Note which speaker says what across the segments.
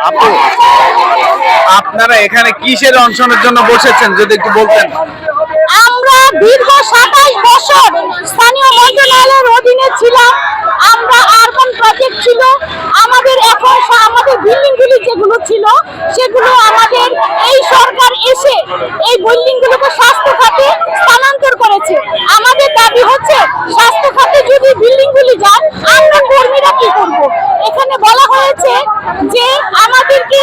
Speaker 1: আপু, আপনারা এখানে কিসের অনশনের জন্য বসেছেন যদি একটু বলতেন?
Speaker 2: আমরা দীর্ঘ 27 বছর স্থানীয় মন্ত্রণালয়ের অধীনে ছিলাম। আমরা আরবান প্রজেক্ট ছিল আমাদের, এখন আমাদের বিল্ডিংগুলি যেগুলো ছিল সেগুলো আমাদের এই সরকার এসে এই বিল্ডিংগুলোকে স্বাস্থ্য খাতে স্থানান্তর করেছে। আমাদের দাবি হচ্ছে স্বাস্থ্য খাতে যদি বিল্ডিংগুলি যায়, আমরা কর্মীরা কি করব? এখানে বলা হয়েছে যে আমাদেরকে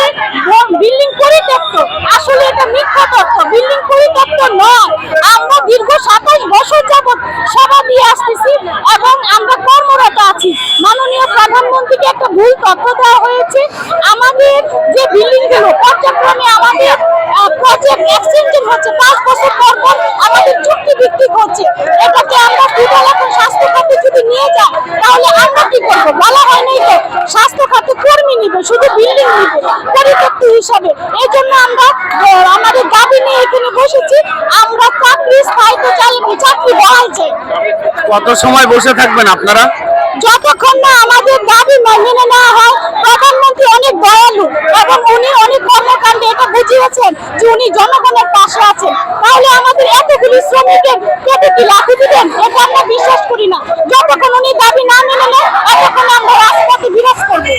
Speaker 2: বিল্ডিং পরিত্যক্ত, আসলে এটা মিথ্যা তথ্য। বিল্ডিং পরিত্যক্ত নয়, আমরা দীর্ঘ 27 বছর যাবত সেবা দিয়ে আসতেছি এবং আমরা কর্মরত আছি। মাননীয় প্রধানমন্ত্রীকে একটা ভুল তথ্য দেওয়া হয়েছে। আমাদের যে বিল্ডিংগুলো পর্যায়ক্রমে আমাদের প্রজেক্ট এক্সটেনশন হচ্ছে, 5 বছর পর পর আমাদের চুক্তি ভিত্তিক হচ্ছে। এটাকে আমরা টোটাল এখন স্বাস্থ্য খাতে যদি নিয়ে যাই তাহলে আমরা কি করবো? বলা হয় নাই তো স্বাস্থ্য খাতে কর্মী নিবে, শুধু বিল্ডিং নিবে পরিত্যক্ত হিসাবে। এই জন্য আমরা আমাদের দাবি নিয়ে এখানে বসেছি। আমরা চাকরি স্থায়িত্ব চাকরি বহাল চাই।
Speaker 1: কত সময় বসে থাকবেন আপনারা?
Speaker 2: যতক্ষণ না আমাদের দাবি মেনে নেওয়া হয়। প্রধানমন্ত্রী অনেক দয়ালু এবং উনি অনেক কর্মকাণ্ডে এটা বুঝিয়েছেন যে উনি জনগণের পাশে আছেন। তাহলে আমাদের এতগুলি শ্রমিকের পেটে কি লাথি দিবেন? এটা আমরা বিশ্বাস করি না। যতক্ষণ উনি দাবি না মেনে নেন ততক্ষণ আমরা রাজপথে বিরাজ করবো।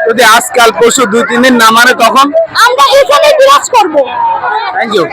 Speaker 1: যদি আজকাল পরশু 2-3 দিন না মানে তখন
Speaker 2: আমরা এখানে বিরাজ করবো।
Speaker 1: Thank you.